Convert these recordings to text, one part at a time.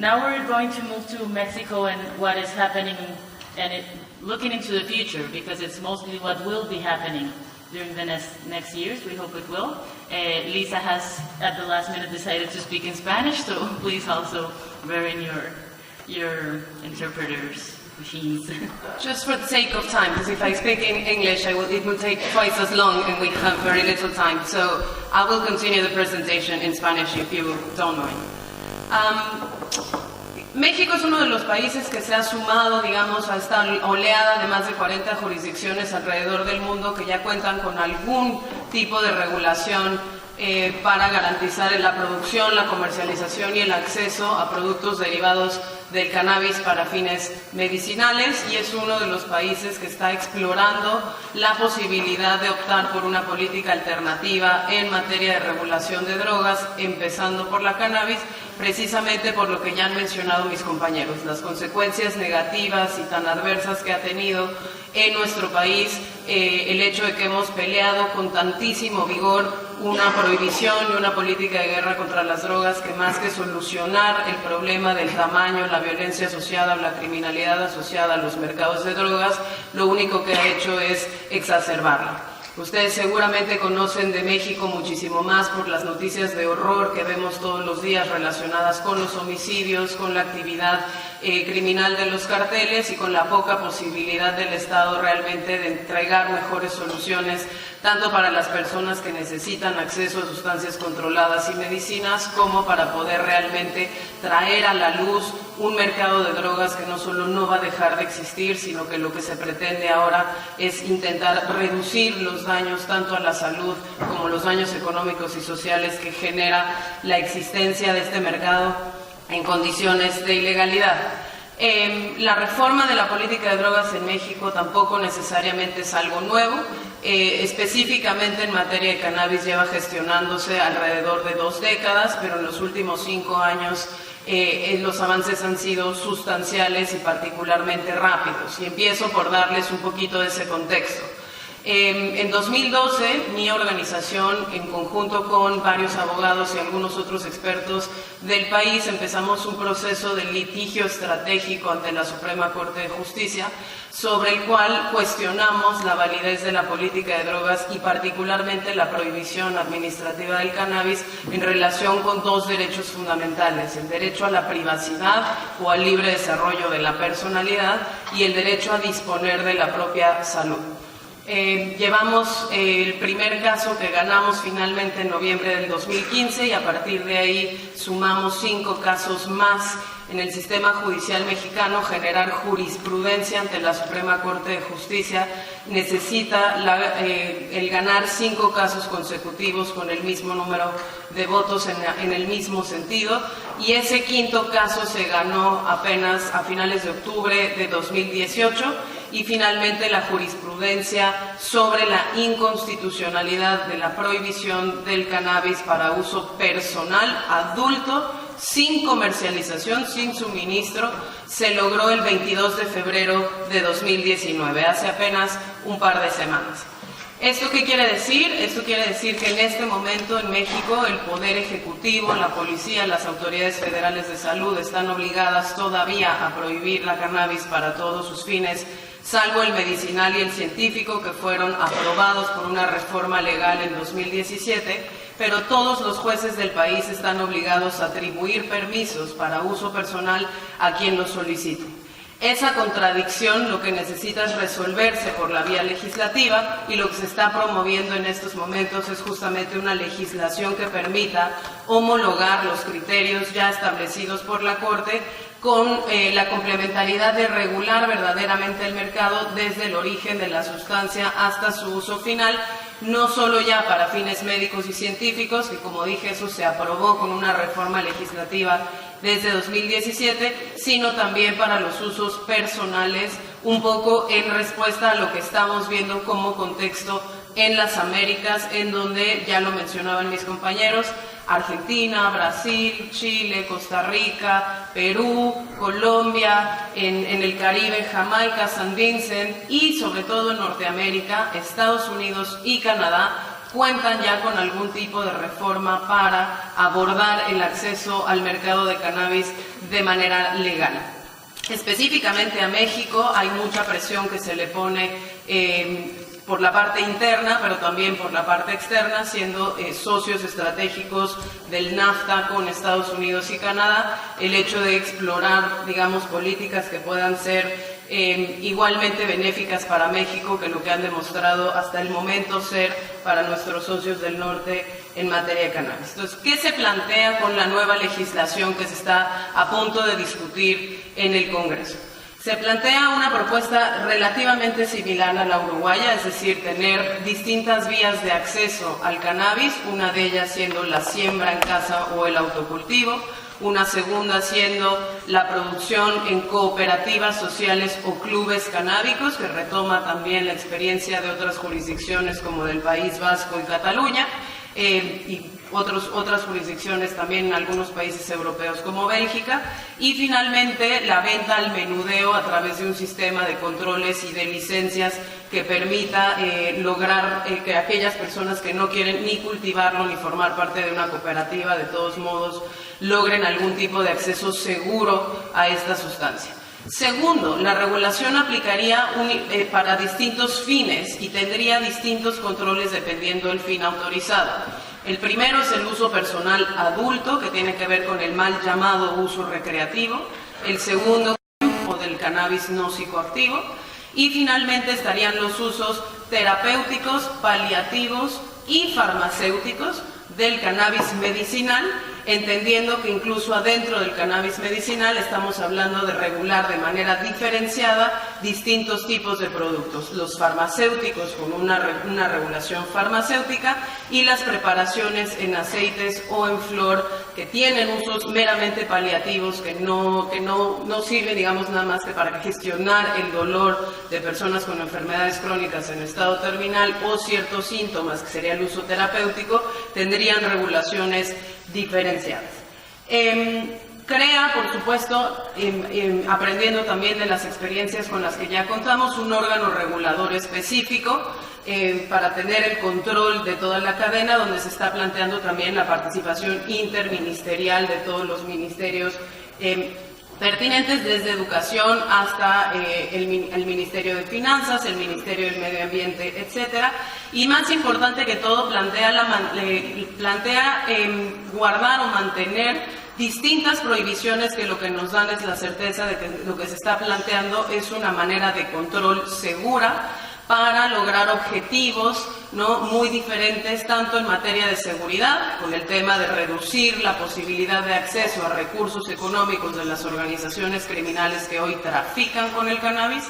Now we're going to move to Mexico and what is happening, and looking into the future, because it's mostly what will be happening during the next years. We hope it will. Lisa has, at the last minute, decided to speak in Spanish, so please also bear in your interpreters' machines. Just for the sake of time, because if I speak in English, it will take twice as long and we have very little time. So I will continue the presentation in Spanish if you don't mind. México es uno de los países que se ha sumado, digamos, a esta oleada de más de 40 jurisdicciones alrededor del mundo que ya cuentan con algún tipo de regulación para garantizar la producción, la comercialización y el acceso a productos derivados del cannabis para fines medicinales, y es uno de los países que está explorando la posibilidad de optar por una política alternativa en materia de regulación de drogas, empezando por la cannabis, precisamente por lo que ya han mencionado mis compañeros, las consecuencias negativas y tan adversas que ha tenido en nuestro país el hecho de que hemos peleado con tantísimo vigor una prohibición y una política de guerra contra las drogas que, más que solucionar el problema del tamaño, la violencia asociada o la criminalidad asociada a los mercados de drogas, lo único que ha hecho es exacerbarla. Ustedes seguramente conocen de México muchísimo más por las noticias de horror que vemos todos los días relacionadas con los homicidios, con la actividad criminal de los carteles y con la poca posibilidad del Estado realmente de entregar mejores soluciones tanto para las personas que necesitan acceso a sustancias controladas y medicinas, como para poder realmente traer a la luz un mercado de drogas que no solo no va a dejar de existir, sino que lo que se pretende ahora es intentar reducir los daños tanto a la salud como los daños económicos y sociales que genera la existencia de este mercado en condiciones de ilegalidad. La reforma de la política de drogas en México tampoco necesariamente es algo nuevo. Específicamente en materia de cannabis lleva gestionándose alrededor de 2 décadas, pero en los últimos 5 años los avances han sido sustanciales y particularmente rápidos. Y empiezo por darles un poquito de ese contexto. En 2012, mi organización, en conjunto con varios abogados y algunos otros expertos del país, empezamos un proceso de litigio estratégico ante la Suprema Corte de Justicia, sobre el cual cuestionamos la validez de la política de drogas y particularmente la prohibición administrativa del cannabis en relación con 2 derechos fundamentales: el derecho a la privacidad o al libre desarrollo de la personalidad y el derecho a disponer de la propia salud. Llevamos el primer caso que ganamos finalmente en noviembre del 2015 y a partir de ahí sumamos 5 casos más en el sistema judicial mexicano. Generar jurisprudencia ante la Suprema Corte de Justicia necesita el ganar 5 casos consecutivos con el mismo número de votos en el mismo sentido, y ese 5.º caso se ganó apenas a finales de octubre de 2018. Y finalmente la jurisprudencia sobre la inconstitucionalidad de la prohibición del cannabis para uso personal adulto, sin comercialización, sin suministro, se logró el 22 de febrero de 2019, hace apenas un par de semanas. ¿Esto qué quiere decir? Esto quiere decir que en este momento en México el Poder Ejecutivo, la Policía, las autoridades federales de salud están obligadas todavía a prohibir la cannabis para todos sus fines, salvo el medicinal y el científico, que fueron aprobados por una reforma legal en 2017, pero todos los jueces del país están obligados a atribuir permisos para uso personal a quien los solicite. Esa contradicción lo que necesita es resolverse por la vía legislativa, y lo que se está promoviendo en estos momentos es justamente una legislación que permita homologar los criterios ya establecidos por la Corte con la complementariedad de regular verdaderamente el mercado desde el origen de la sustancia hasta su uso final, no solo ya para fines médicos y científicos, que como dije eso se aprobó con una reforma legislativa desde 2017, sino también para los usos personales, un poco en respuesta a lo que estamos viendo como contexto en las Américas, en donde, ya lo mencionaban mis compañeros, Argentina, Brasil, Chile, Costa Rica, Perú, Colombia, en el Caribe, Jamaica, San Vincent, y sobre todo en Norteamérica, Estados Unidos y Canadá, cuentan ya con algún tipo de reforma para abordar el acceso al mercado de cannabis de manera legal. Específicamente a México hay mucha presión que se le pone por la parte interna, pero también por la parte externa, siendo socios estratégicos del NAFTA con Estados Unidos y Canadá, el hecho de explorar, digamos, políticas que puedan ser igualmente benéficas para México que lo que han demostrado hasta el momento ser para nuestros socios del norte en materia de cannabis. Entonces, ¿qué se plantea con la nueva legislación que se está a punto de discutir en el Congreso? Se plantea una propuesta relativamente similar a la uruguaya, es decir, tener distintas vías de acceso al cannabis, una de ellas siendo la siembra en casa o el autocultivo, una segunda siendo la producción en cooperativas sociales o clubes canábicos, que retoma también la experiencia de otras jurisdicciones como del País Vasco y Cataluña, y otras jurisdicciones también en algunos países europeos como Bélgica, y finalmente la venta al menudeo a través de un sistema de controles y de licencias que permita lograr que aquellas personas que no quieren ni cultivarlo ni formar parte de una cooperativa, de todos modos, logren algún tipo de acceso seguro a esta sustancia. Segundo, la regulación aplicaría para distintos fines y tendría distintos controles dependiendo del fin autorizado. El primero es el uso personal adulto, que tiene que ver con el mal llamado uso recreativo. El segundo, o del cannabis no psicoactivo. Y finalmente estarían los usos terapéuticos, paliativos y farmacéuticos del cannabis medicinal, entendiendo que incluso adentro del cannabis medicinal estamos hablando de regular de manera diferenciada distintos tipos de productos, los farmacéuticos con una regulación farmacéutica y las preparaciones en aceites o en flor que tienen usos meramente paliativos, que no sirven, digamos, nada más que para gestionar el dolor de personas con enfermedades crónicas en estado terminal o ciertos síntomas, que sería el uso terapéutico, tendrían regulaciones diferenciadas. Crea, por supuesto, aprendiendo también de las experiencias con las que ya contamos, un órgano regulador específico para tener el control de toda la cadena, donde se está planteando también la participación interministerial de todos los ministerios pertinentes, desde educación hasta el Ministerio de Finanzas, el Ministerio del Medio Ambiente, etcétera. Y más importante que todo, plantea guardar o mantener distintas prohibiciones que lo que nos dan es la certeza de que lo que se está planteando es una manera de control segura para lograr objetivos muy diferentes, tanto en materia de seguridad, con el tema de reducir la posibilidad de acceso a recursos económicos de las organizaciones criminales que hoy trafican con el cannabis,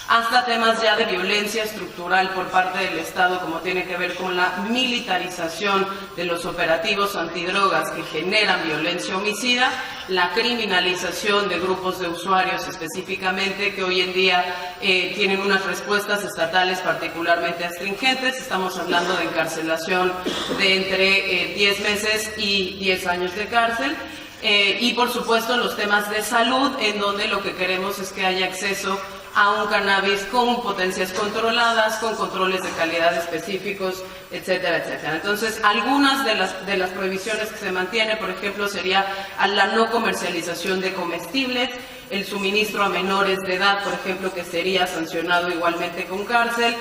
hasta temas ya de violencia estructural por parte del Estado, como tiene que ver con la militarización de los operativos antidrogas que generan violencia homicida, la criminalización de grupos de usuarios específicamente que hoy en día tienen unas respuestas estatales particularmente astringentes. Estamos hablando de encarcelación de entre 10 meses y 10 años de cárcel. Y por supuesto los temas de salud, en donde lo que queremos es que haya acceso a un cannabis con potencias controladas, con controles de calidad específicos, etcétera, etcétera. Entonces, algunas de las prohibiciones que se mantiene, por ejemplo, sería a la no comercialización de comestibles, el suministro a menores de edad, por ejemplo, que sería sancionado igualmente con cárcel,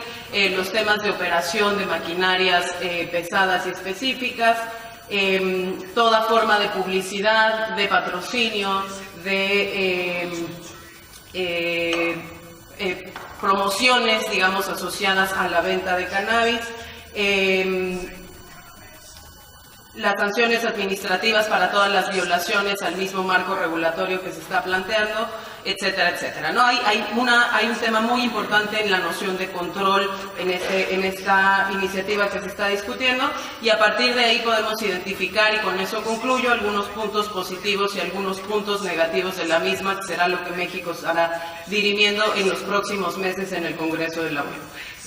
los temas de operación de maquinarias pesadas y específicas, toda forma de publicidad, de patrocinio, de promociones, digamos, asociadas a la venta de cannabis, las sanciones administrativas para todas las violaciones al mismo marco regulatorio que se está planteando, etcétera, etcétera. Hay un tema muy importante en la noción de control en esta iniciativa que se está discutiendo, y a partir de ahí podemos identificar, y con eso concluyo, algunos puntos positivos y algunos puntos negativos de la misma, que será lo que México estará dirimiendo en los próximos meses en el Congreso de la Unión.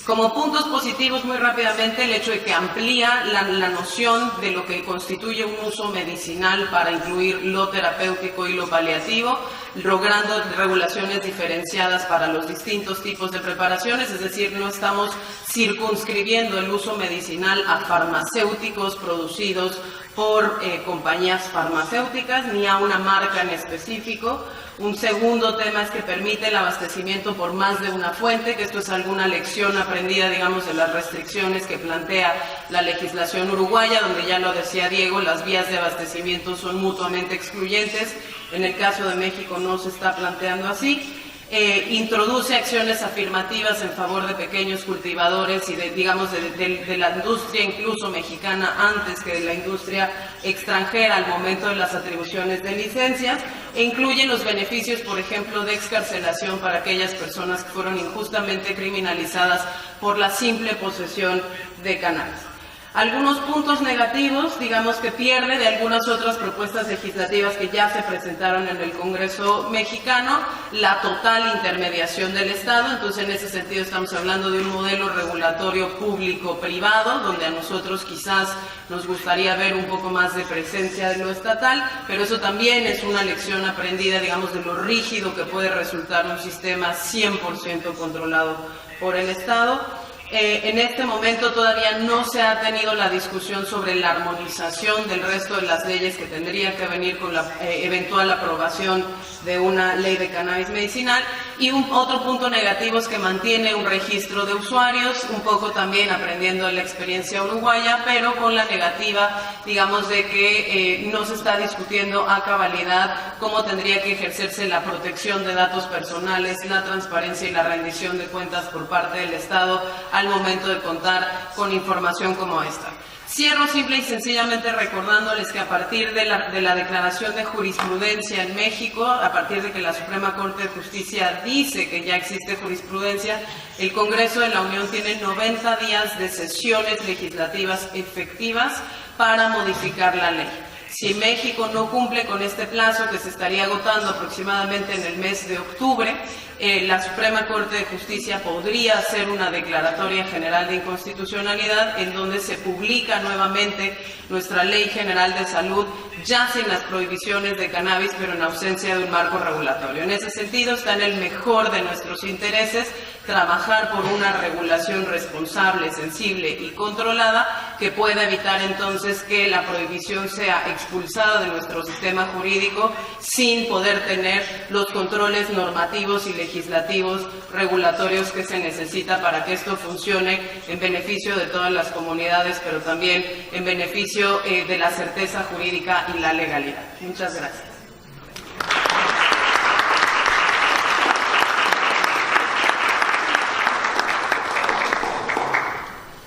Como puntos positivos, muy rápidamente, el hecho de que amplía la noción de lo que constituye un uso medicinal para incluir lo terapéutico y lo paliativo, logrando regulaciones diferenciadas para los distintos tipos de preparaciones, es decir, no estamos circunscribiendo el uso medicinal a farmacéuticos producidos por compañías farmacéuticas ni a una marca en específico. Un segundo tema es que permite el abastecimiento por más de una fuente, que esto es alguna lección aprendida, digamos, de las restricciones que plantea la legislación uruguaya, donde ya lo decía Diego, las vías de abastecimiento son mutuamente excluyentes. En el caso de México no se está planteando así. Introduce acciones afirmativas en favor de pequeños cultivadores y de la industria incluso mexicana antes que de la industria extranjera al momento de las atribuciones de licencias, e incluye los beneficios, por ejemplo, de excarcelación para aquellas personas que fueron injustamente criminalizadas por la simple posesión de cannabis. Algunos puntos negativos, digamos que pierde de algunas otras propuestas legislativas que ya se presentaron en el Congreso mexicano, la total intermediación del Estado. Entonces, en ese sentido estamos hablando de un modelo regulatorio público-privado, donde a nosotros quizás nos gustaría ver un poco más de presencia de lo estatal, pero eso también es una lección aprendida, digamos, de lo rígido que puede resultar un sistema 100% controlado por el Estado. En este momento todavía no se ha tenido la discusión sobre la armonización del resto de las leyes que tendría que venir con la eventual aprobación de una ley de cannabis medicinal. Y otro punto negativo es que mantiene un registro de usuarios, un poco también aprendiendo de la experiencia uruguaya, pero con la negativa, digamos, de que no se está discutiendo a cabalidad cómo tendría que ejercerse la protección de datos personales, la transparencia y la rendición de cuentas por parte del Estado al momento de contar con información como esta. Cierro simple y sencillamente recordándoles que a partir de la declaración de jurisprudencia en México, a partir de que la Suprema Corte de Justicia dice que ya existe jurisprudencia, el Congreso de la Unión tiene 90 días de sesiones legislativas efectivas para modificar la ley. Si México no cumple con este plazo, que se estaría agotando aproximadamente en el mes de octubre, la Suprema Corte de Justicia podría hacer una declaratoria general de inconstitucionalidad en donde se publica nuevamente nuestra Ley General de Salud, ya sin las prohibiciones de cannabis, pero en ausencia de un marco regulatorio. En ese sentido, está en el mejor de nuestros intereses trabajar por una regulación responsable, sensible y controlada que pueda evitar entonces que la prohibición sea expulsada de nuestro sistema jurídico sin poder tener los controles normativos y legislativos regulatorios que se necesita para que esto funcione en beneficio de todas las comunidades, pero también en beneficio de la certeza jurídica y la legalidad. Muchas gracias.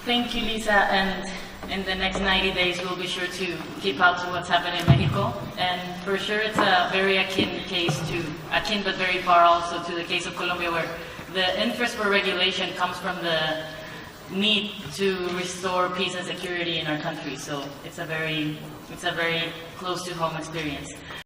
Thank you, Lisa, and in the next 90 days we'll be sure to keep up to what's happening in Mexico, and for sure it's a very akin but very far also to the case of Colombia, where the interest for regulation comes from the need to restore peace and security in our country, so it's a very close to home experience.